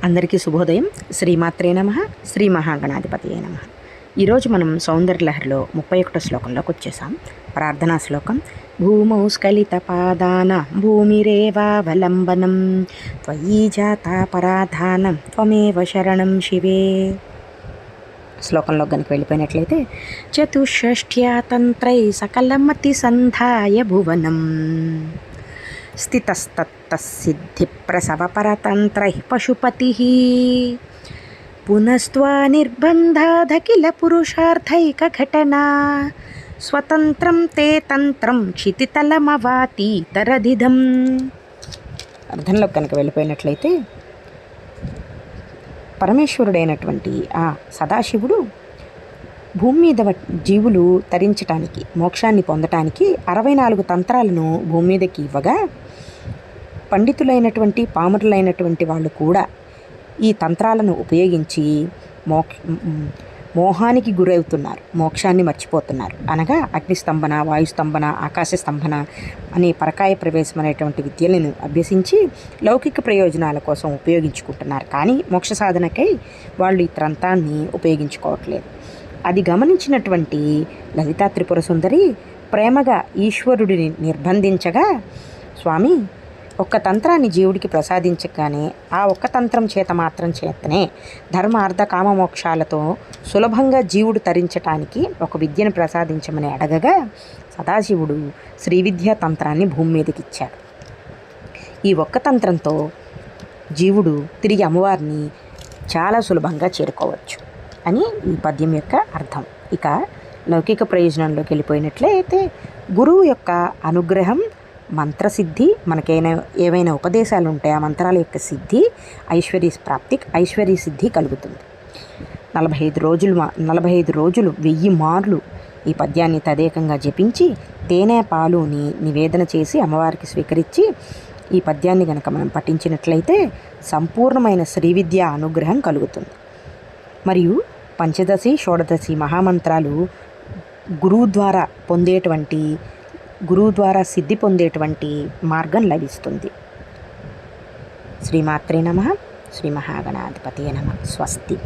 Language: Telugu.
అందరికీ శుభోదయం. శ్రీమాత్రే నమః. శ్రీ మహాగణాధిపతియే నమః. ఈరోజు మనం సౌందర్యలహరిలో 31 శ్లోకంలోకి వచ్చేసాం. ప్రార్థనా శ్లోకం. భూమౌ స్ఖలితపాదాన భూమిరేవావలంబనం త్వయి జాతాపరాధానం త్వమేవ శరణం శివే. శ్లోకంలో కనుక వెళ్ళిపోయినట్లయితే చతుషష్ఠ్యా తంత్రై సకలమతి సంధాయ భువనం స్థితస్తత్సిద్ధి ప్రసవ పరతంత్రై పశుపతి పునస్త్వా నిర్బంధాదఖిల పురుషార్థైక ఘటనా స్వతంత్రం తే తంత్రం క్షితితలమవాతి తరధిదం. అర్థంలో కనుక వెళ్ళిపోయినట్లయితే పరమేశ్వరుడైనటువంటి ఆ సదాశివుడు భూమి మీద జీవులు తరించటానికి మోక్షాన్ని పొందటానికి 64 తంత్రాలను భూమి మీదకి ఇవ్వగా పండితులైనటువంటి పామరులైనటువంటి వాళ్ళు కూడా ఈ తంత్రాలను ఉపయోగించి మోహానికి గురవుతున్నారు, మోక్షాన్ని మర్చిపోతున్నారు. అనగా అగ్నిస్తంభన, వాయుస్తంభన, ఆకాశ స్తంభన అనే పరకాయ ప్రవేశం అనేటువంటి విద్యలను అభ్యసించి లౌకిక ప్రయోజనాల కోసం ఉపయోగించుకుంటున్నారు. కానీ మోక్ష సాధనకై వాళ్ళు ఈ తంత్రాన్ని ఉపయోగించుకోవట్లేదు. అది గమనించినటువంటి లలితా త్రిపుర సుందరి ప్రేమగా ఈశ్వరుడిని నిర్బంధించగా, స్వామి ఒక్క తంత్రాన్ని జీవుడికి ప్రసాదించగానే ఆ ఒక్క తంత్రం చేత మాత్రం చేతనే ధర్మ అర్థ కామ మోక్షాలతో సులభంగా జీవుడు తరించటానికి ఒక విద్యను ప్రసాదించమని అడగగా సదాశివుడు శ్రీవిద్యా తంత్రాన్ని భూమి మీదకి ఇచ్చాడు. ఈ ఒక్క తంత్రంతో జీవుడు తిరిగి అమ్మవారిని చాలా సులభంగా చేరుకోవచ్చు అని ఈ పద్యం యొక్క అర్థం. ఇక లౌకిక ప్రయోజనంలోకి వెళ్ళిపోయినట్లయితే గురువు యొక్క అనుగ్రహం, మంత్రసిద్ధి, మనకైనా ఏవైనా ఉపదేశాలు ఉంటే ఆ మంత్రాల యొక్క సిద్ధి, ఐశ్వర్య ప్రాప్తి, ఐశ్వర్య సిద్ధి కలుగుతుంది. 45 రోజులు 1000 మార్లు ఈ పద్యాన్ని తదేకంగా జపించి తేనె పాలుని నివేదన చేసి అమ్మవారికి స్వీకరించి ఈ పద్యాన్ని కనుక మనం పఠించినట్లయితే సంపూర్ణమైన శ్రీవిద్య అనుగ్రహం కలుగుతుంది. మరియు పంచదశి, షోడదశి మహామంత్రాలు గురువు ద్వారా సిద్ధి పొందేటువంటి మార్గం లభిస్తుంది. శ్రీమాత్రే నమః. శ్రీ మహాగణాధిపతియే నమః. స్వస్తి.